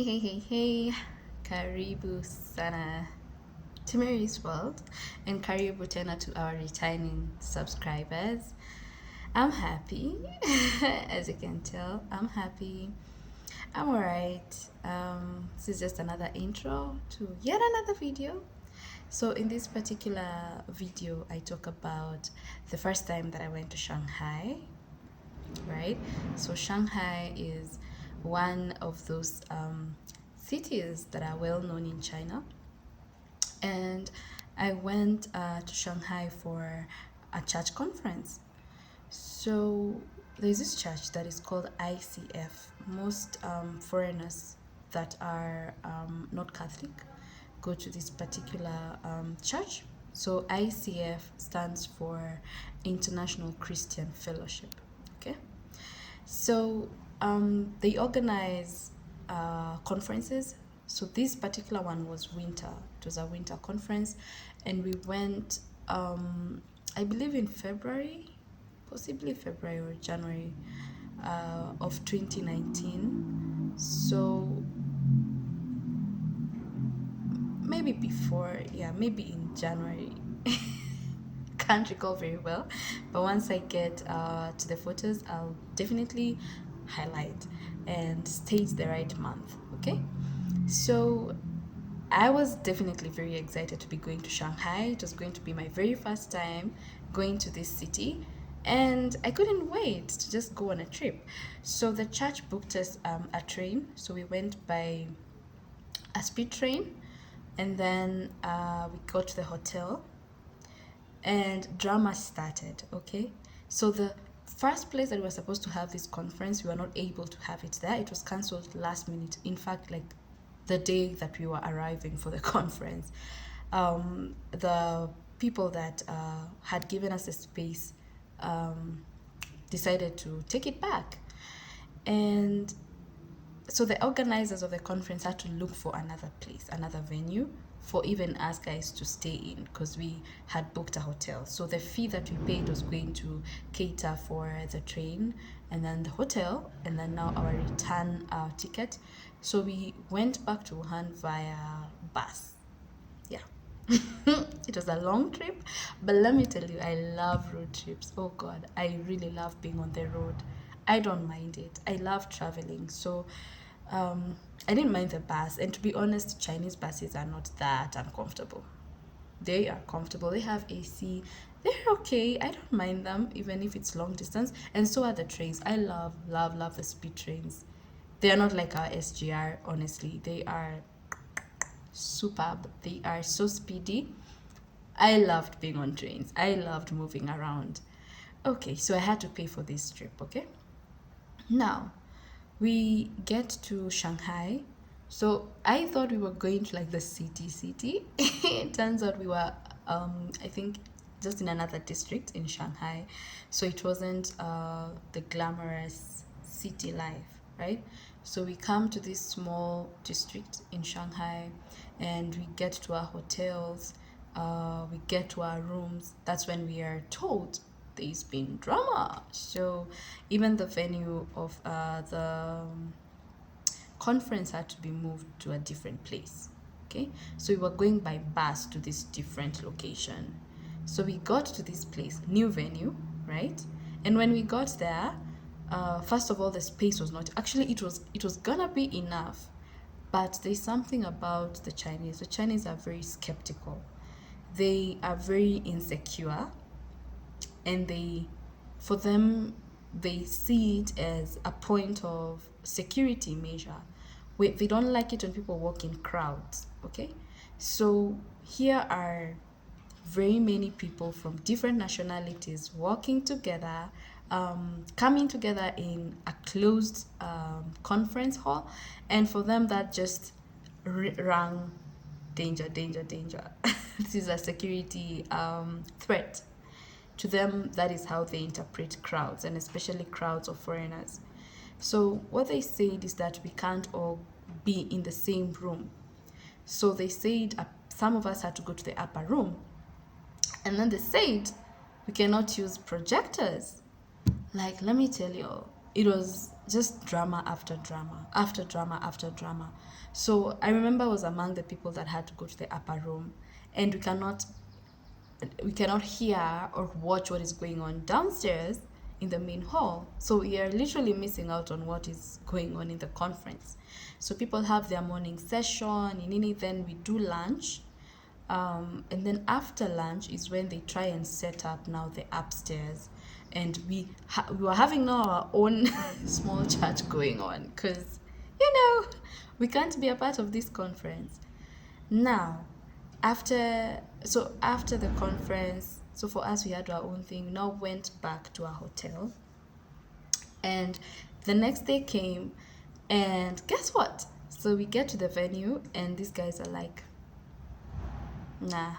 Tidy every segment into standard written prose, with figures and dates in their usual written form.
Hey, Karibu sana to Mary's World, and Karibu tena to our returning subscribers. I'm happy, as you can tell, I'm happy. I'm alright. This is just another intro to yet another video. So in this particular video, I talk about the first time that I went to Shanghai, right? So Shanghai is one of those cities that are well known in China, and I went to Shanghai for a church conference. So there's this church that is called ICF. Most foreigners that are not Catholic go to this particular church. So ICF stands for International Christian Fellowship. Okay. So they organize conferences. So this particular one was winter. It was a winter conference, and we went, I believe, in February, possibly February or January of 2019. So maybe before, yeah, maybe in January. Can't recall very well, but once I get to the photos, I'll definitely highlight and state the right month. Okay, so I was definitely very excited to be going to Shanghai. It was going to be my very first time going to this city, and I couldn't wait to just go on a trip. So the church booked us a train, so we went by a speed train, and then we got to the hotel and drama started. Okay, so the first place that we were supposed to have this conference, we were not able to have it there. It was cancelled last minute, in fact, like the day that we were arriving for the conference. The people that had given us a space decided to take it back, and so the organizers of the conference had to look for another place, another venue for even us guys to stay in, because we had booked a hotel. So the fee that we paid was going to cater for the train and then the hotel and then now our return ticket. So we went back to Wuhan via bus. Yeah. It was a long trip, but let me tell you, I love road trips. Oh God, I really love being on the road. I don't mind it. I love traveling. So I didn't mind the bus. And to be honest, Chinese buses are not that uncomfortable. They are comfortable. They have AC. They're okay. I don't mind them, even if it's long distance. And so are the trains. I love the speed trains. They are not like our SGR, honestly. They are superb. They are so speedy. I loved being on trains. I loved moving around. Okay, so I had to pay for this trip, okay? Now, we get to Shanghai. So I thought we were going to like the city. It turns out we were, I think, just in another district in Shanghai. So it wasn't the glamorous city life, right? So we come to this small district in Shanghai, and we get to our hotels, we get to our rooms. That's when we are told there's been drama. So even the venue of the conference had to be moved to a different place. Okay, so we were going by bus to this different location. So we got to this place, new venue, right? And when we got there, first of all, the space was not actually, it was gonna be enough, but there's something about the Chinese. The Chinese are very skeptical. They are very insecure, and for them, they see it as a point of security measure. They don't like it when people walk in crowds. Okay, so here are very many people from different nationalities working together, coming together in a closed conference hall, and for them that just rang danger. This is a security threat. To them, that is how they interpret crowds, and especially crowds of foreigners. So what they said is that we can't all be in the same room. So they said some of us had to go to the upper room, and then they said we cannot use projectors. Like, let me tell you, it was just drama after drama after drama after drama. So I remember I was among the people that had to go to the upper room, and we cannot hear or watch what is going on downstairs in the main hall. So we are literally missing out on what is going on in the conference. So people have their morning session, then we do lunch. And then after lunch is when they try and set up now the upstairs. And we were having now our own small chat going on because, we can't be a part of this conference. Now, after the conference, so for us we had our own thing. We now went back to our hotel, and the next day came, and guess what? So we get to the venue, and these guys are like, "Nah,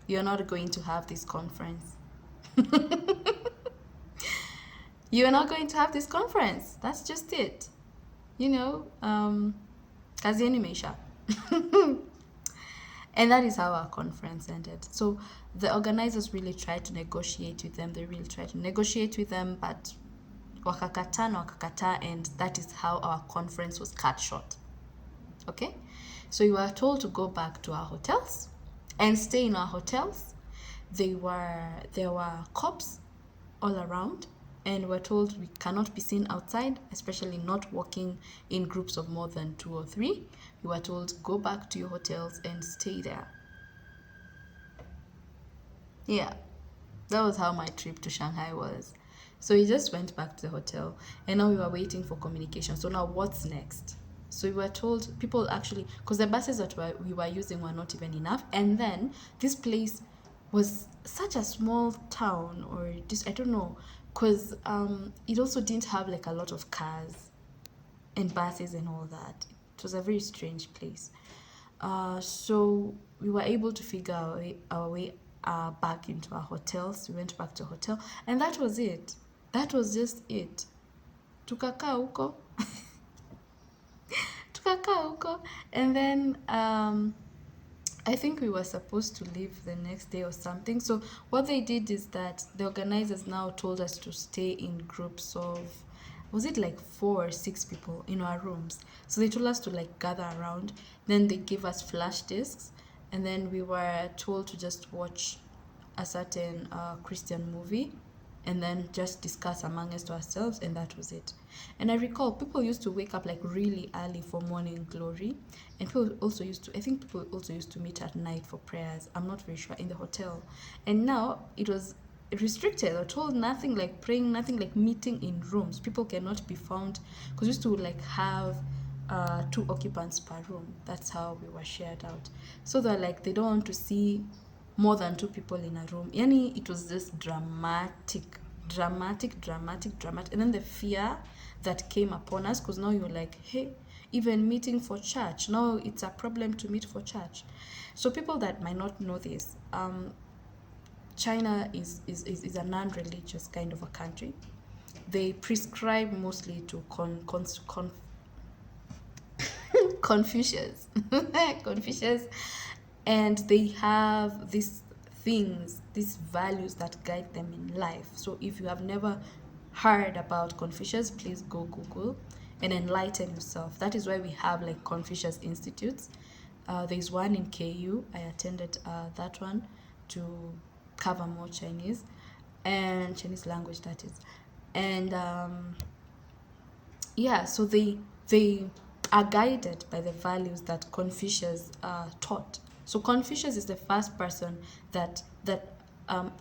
you're not going to have this conference. You're not going to have this conference. That's just it. Kazi imeisha." And that is how our conference ended. So the organizers really tried to negotiate with them. They really tried to negotiate with them, but wakakata, and that is how our conference was cut short. Okay? So we were told to go back to our hotels and stay in our hotels. There were cops all around, and we're told we cannot be seen outside, especially not walking in groups of more than 2 or 3. We were told, go back to your hotels and stay there. Yeah, that was how my trip to Shanghai was. So we just went back to the hotel, and now we were waiting for communication. So now what's next? So we were told, people actually, because the buses that we were using were not even enough. And then this place was such a small town, or just, I don't know, because it also didn't have like a lot of cars and buses and all that. It was a very strange place. So we were able to figure our way back into our hotels. We went back to a hotel, and that was it. That was just it. Tukakaa huko. And then I think we were supposed to leave the next day or something. So what they did is that the organizers now told us to stay in groups of, was it like 4 or 6 people in our rooms? So they told us to like gather around. Then they gave us flash discs, and then we were told to just watch a certain Christian movie, and then just discuss among us to ourselves, and that was it. And I recall people used to wake up like really early for morning glory, and people also used to meet at night for prayers. I'm not very sure, in the hotel. And now it was restricted or told nothing like praying, nothing like meeting in rooms. People cannot be found, because we used to like have 2 occupants per room. That's how we were shared out. So they're like, they don't want to see more than 2 people in a room. Yani, it was just dramatic. And then the fear that came upon us, because now you're like, hey, even meeting for church, now it's a problem to meet for church. So people that might not know this, China is a non-religious kind of a country. They prescribe mostly to Confucius. Confucius. And they have these values that guide them in life. So if you have never heard about Confucius, please go Google and enlighten yourself. That is why we have like Confucius Institutes. There's one in KU. I attended that one to cover more Chinese language, that is. And so they are guided by the values that Confucius taught. So Confucius is the first person that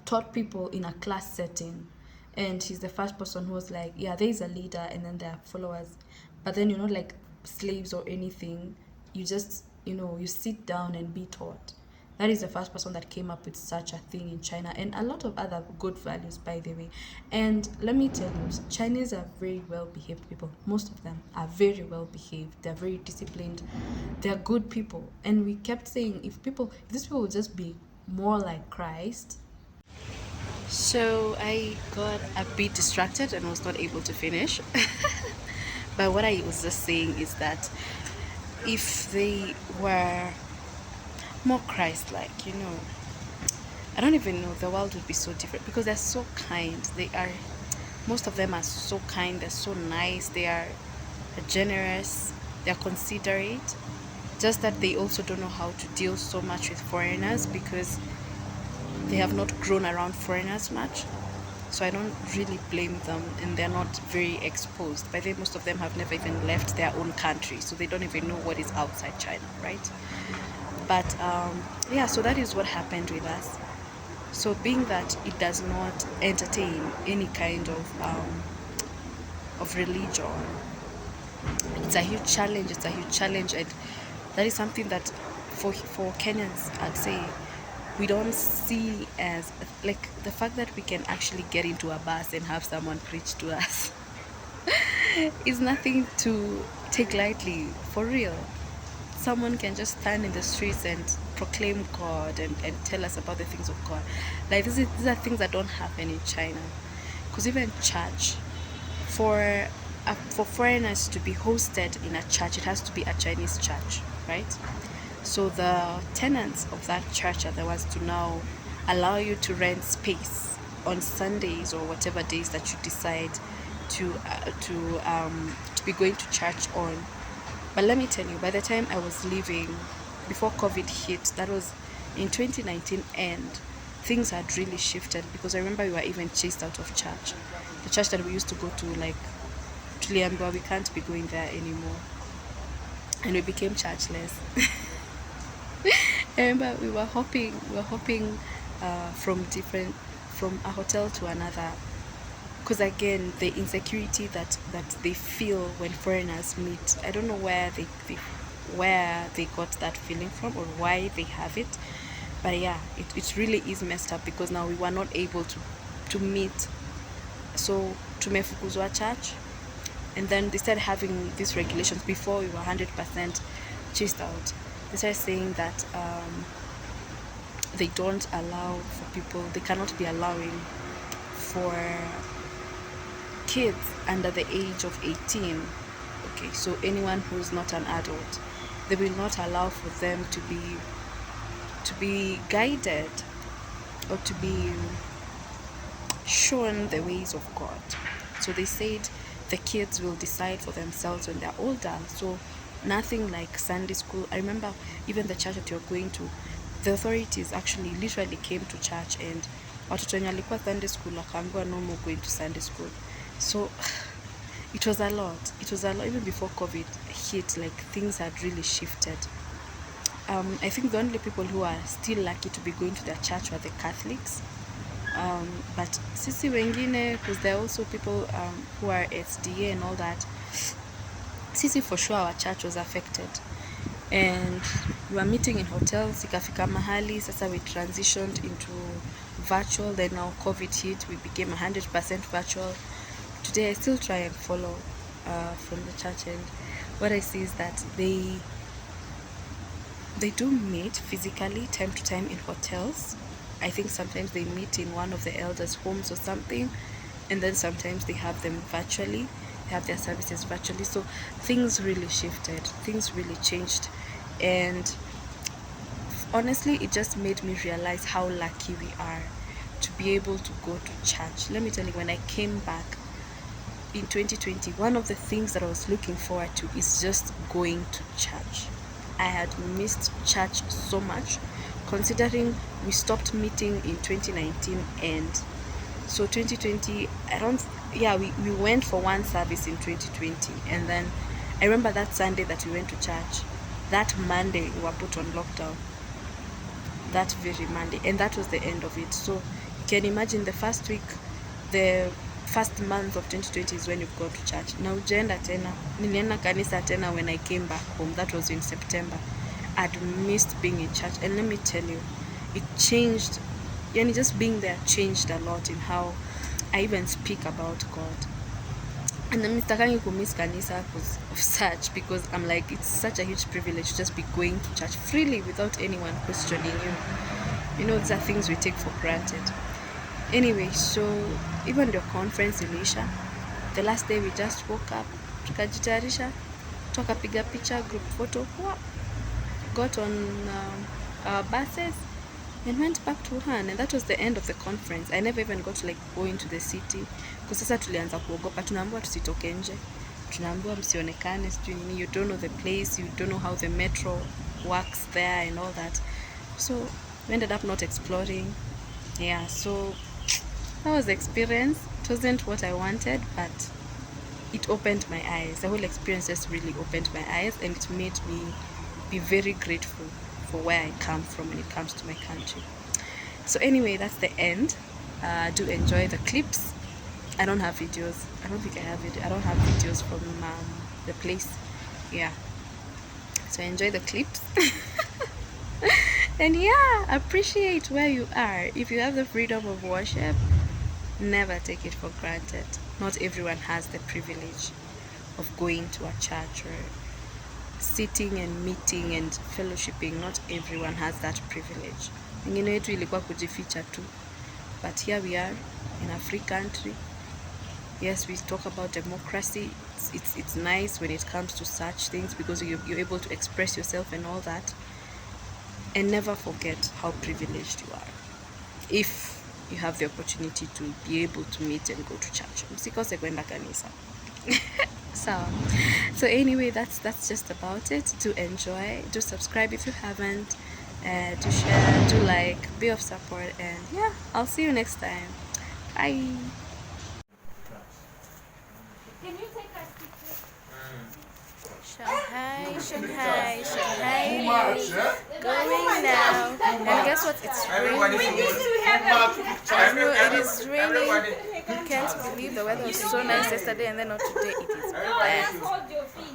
taught people in a class setting, and he's the first person who was like, yeah, there is a leader and then there are followers, but then you're not like slaves or anything. You just, you sit down and be taught. That is the first person that came up with such a thing in China, and a lot of other good values, by the way. And let me tell you, Chinese are very well-behaved people. Most of them are very well-behaved. They're very disciplined. They're good people. And we kept saying, if these people would just be more like Christ. So I got a bit distracted and was not able to finish. But what I was just saying is that if they were more Christ-like, I don't even know, the world would be so different, because they're so kind. Most of them are so kind, they're so nice, they are generous, they're considerate. Just that they also don't know how to deal so much with foreigners because they have not grown around foreigners much. So I don't really blame them, and they're not very exposed. By the way, most of them have never even left their own country, so they don't even know what is outside China, right? But yeah, so that is what happened with us. So being that it does not entertain any kind of religion, it's a huge challenge. It's a huge challenge, and that is something that for Kenyans, I'd say we don't see as like the fact that we can actually get into a bus and have someone preach to us is nothing to take lightly. For real, someone can just stand in the streets and proclaim God and tell us about the things of God. Like these are things that don't happen in China. Because even church, for foreigners to be hosted in a church, it has to be a Chinese church, right? So the tenants of that church are the ones to now allow you to rent space on Sundays or whatever days that you decide to be going to church on. But let me tell you, by the time I was leaving, before COVID hit, that was in 2019, and things had really shifted because I remember we were even chased out of church. The church that we used to go to, like, tuliambiwa we can't be going there anymore, and we became churchless. I remember we were hopping from a hotel to another, because again the insecurity that they feel when foreigners meet, I don't know where they got that feeling from or why they have it, but yeah, it really is messed up because now we were not able to meet, so tumefukuzwa church, and then they started having these regulations. Before we were 100% chased out, they started saying that they don't allow for people, they cannot be allowing for kids under the age of 18. Okay, so anyone who's not an adult, they will not allow for them to be guided or to be shown the ways of God. So they said the kids will decide for themselves when they're older. So nothing like Sunday school. I remember even the church that you're going to, the authorities actually literally came to church and watoto wenye walikuwa Sunday school wakaambiwa no more going to Sunday school. So it was a lot. Even before COVID hit, like things had really shifted. I think the only people who are still lucky to be going to their church were the Catholics. But sisi wengine, because there are also people who are SDA and all that, sisi for sure our church was affected. And we were meeting in hotels, ikafika mahali, sasa we transitioned into virtual, then now COVID hit, we became 100% virtual. Today I still try and follow from the church, and what I see is that they do meet physically time to time in hotels. I think sometimes they meet in one of the elders' homes or something, and then sometimes they have them virtually. They have their services virtually. So things really shifted, things really changed, and honestly, it just made me realize how lucky we are to be able to go to church. Let me tell you, when I came back in 2020, one of the things that I was looking forward to is just going to church. I had missed church so much, considering we stopped meeting in 2019, and so 2020, we went for one service in 2020, and then I remember that Sunday that we went to church, that Monday we were put on lockdown, that very Monday, and that was the end of it. So you can imagine the first month of 2020 is when you've gone to church. Na ujaenda tena, nilienda kanisa tena when I came back home. That was in September. I'd missed being in church, and let me tell you, it changed. Yani just being there changed a lot in how I even speak about God. And I'm sitakangi kumiss kanisa because of such, because I'm like, it's such a huge privilege to just be going to church freely without anyone questioning you. You know, these are things we take for granted. Anyway, so even the conference iliisha, the last day we just woke up, tukajitayarisha, tukapiga picha, group photo, got on our buses, and went back to Wuhan, and that was the end of the conference. I never even got to like go into the city because sasa tulianza kuogopa, tunaambiwa tusitoke nje, tunaambiwa msionekane, sijui nini, you don't know the place, you don't know how the metro works there and all that, so we ended up not exploring. Yeah, so that was the experience. It wasn't what I wanted, but it opened my eyes. The whole experience just really opened my eyes, and it made me be very grateful for where I come from when it comes to my country. So anyway, that's the end. Do enjoy the clips. I don't have videos. I don't think I have it. I don't have videos from the place. Yeah. So enjoy the clips. And yeah, appreciate where you are. If you have the freedom of worship, never take it for granted. Not everyone has the privilege of going to a church or sitting and meeting and fellowshipping. Not everyone has that privilege. Wengine wetu ilikuwa kujificha tu. But here we are in a free country. Yes, we talk about democracy. It's nice when it comes to such things because you're able to express yourself and all that. And never forget how privileged you are if you have the opportunity to be able to meet and go to church. Msikose kwenda kanisa. So anyway, that's just about it. Do enjoy, do subscribe if you haven't, do share, do like, be of support, and yeah, I'll see you next time. Bye. Can you take us Shanghai, Shanghai, Shanghai. Going now. And guess what? It's raining. It is raining. You can't believe the weather was so nice yesterday, and then not today. It is bad.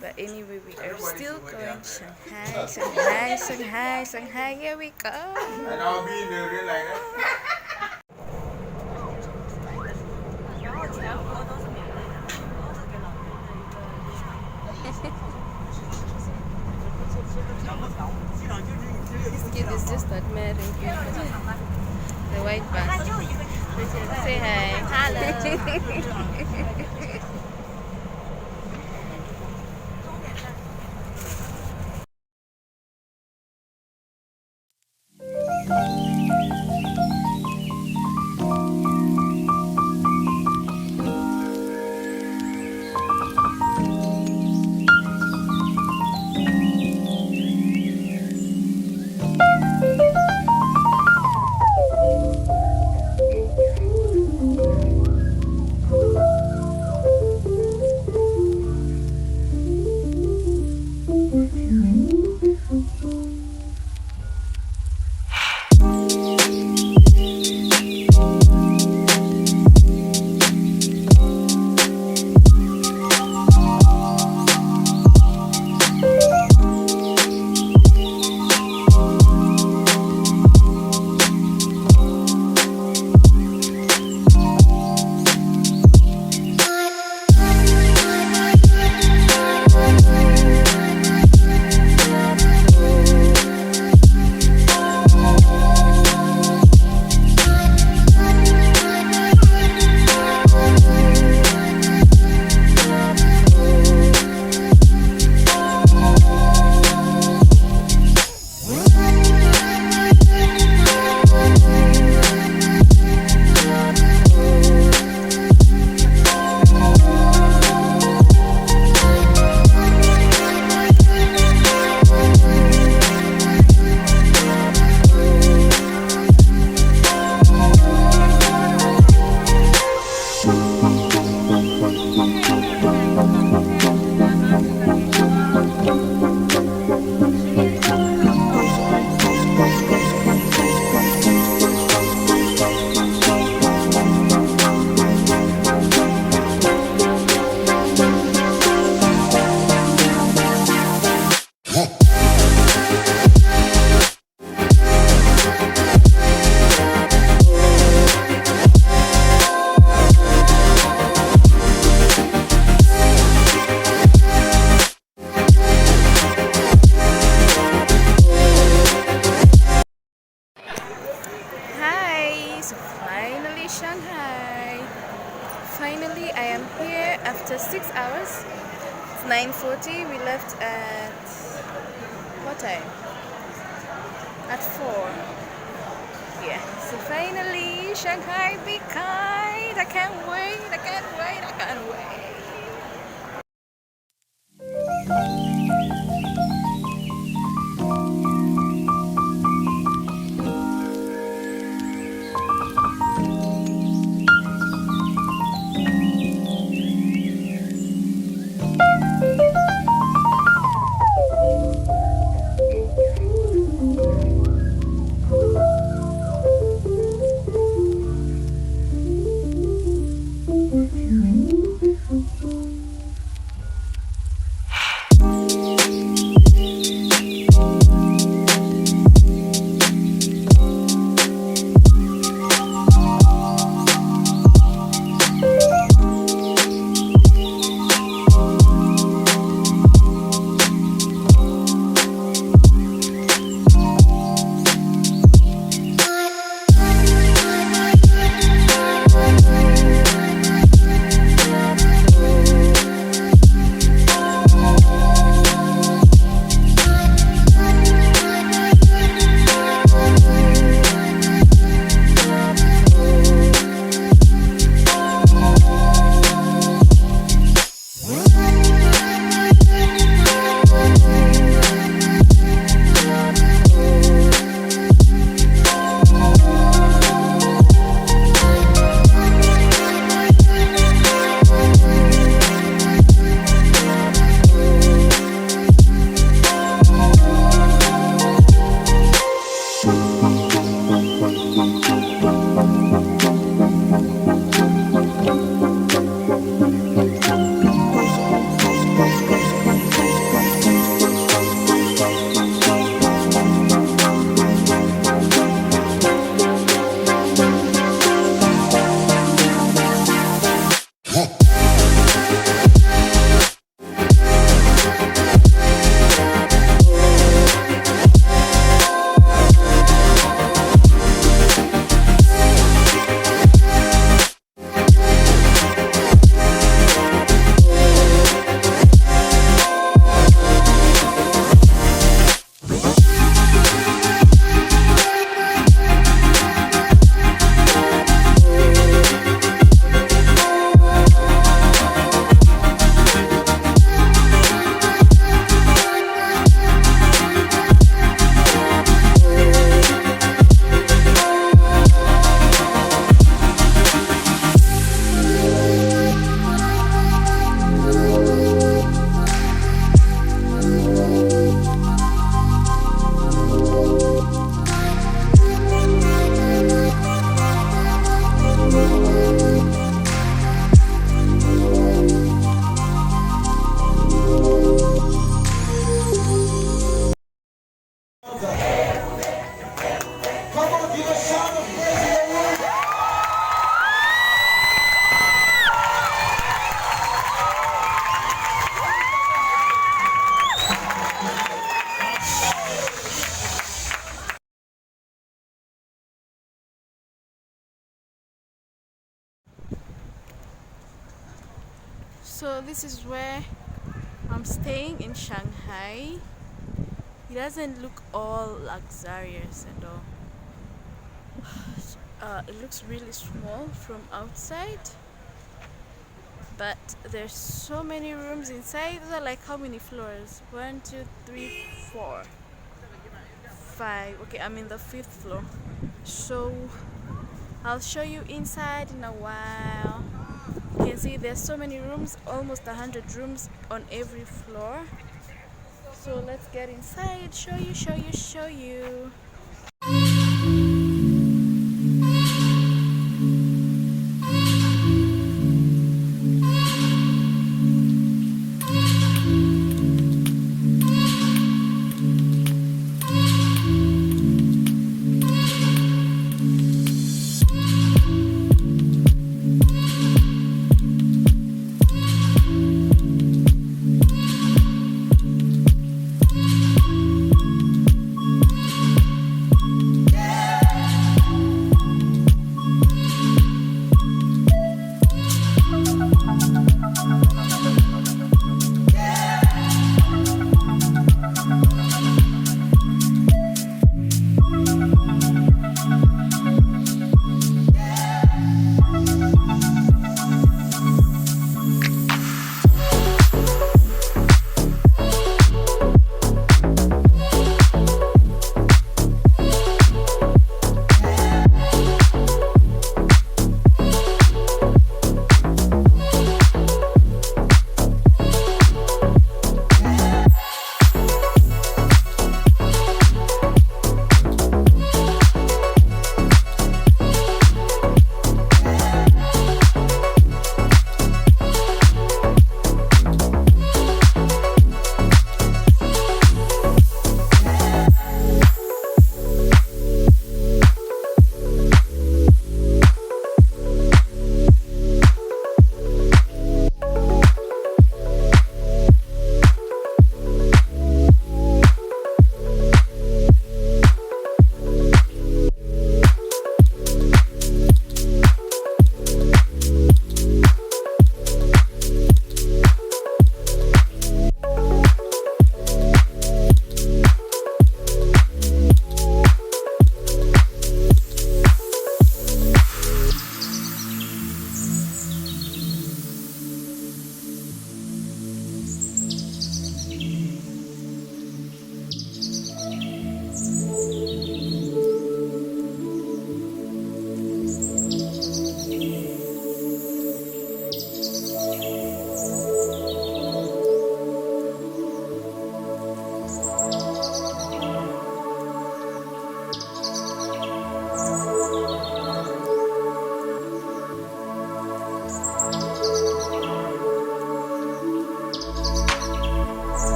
But anyway, we are still going. Shanghai, Shanghai, Shanghai, Shanghai. Here we go. And I'll be in the real life. This kid is just admiring the white bus. Say hi. Hello. Shanghai. Finally, I am here after 6 hours. It's 9:40. We left at what time? At 4. Yeah, so finally, Shanghai be kind. I can't wait, I can't wait, I can't wait. So this is where I'm staying in Shanghai. It doesn't look all luxurious and all. It looks really small from outside, but there's so many rooms inside. Those are like how many floors? 1, 2, 3, 4, 5. Okay, I'm in the 5th floor. So I'll show you inside in a while. You can see there's so many rooms, almost 100 rooms on every floor. So let's get inside, show you.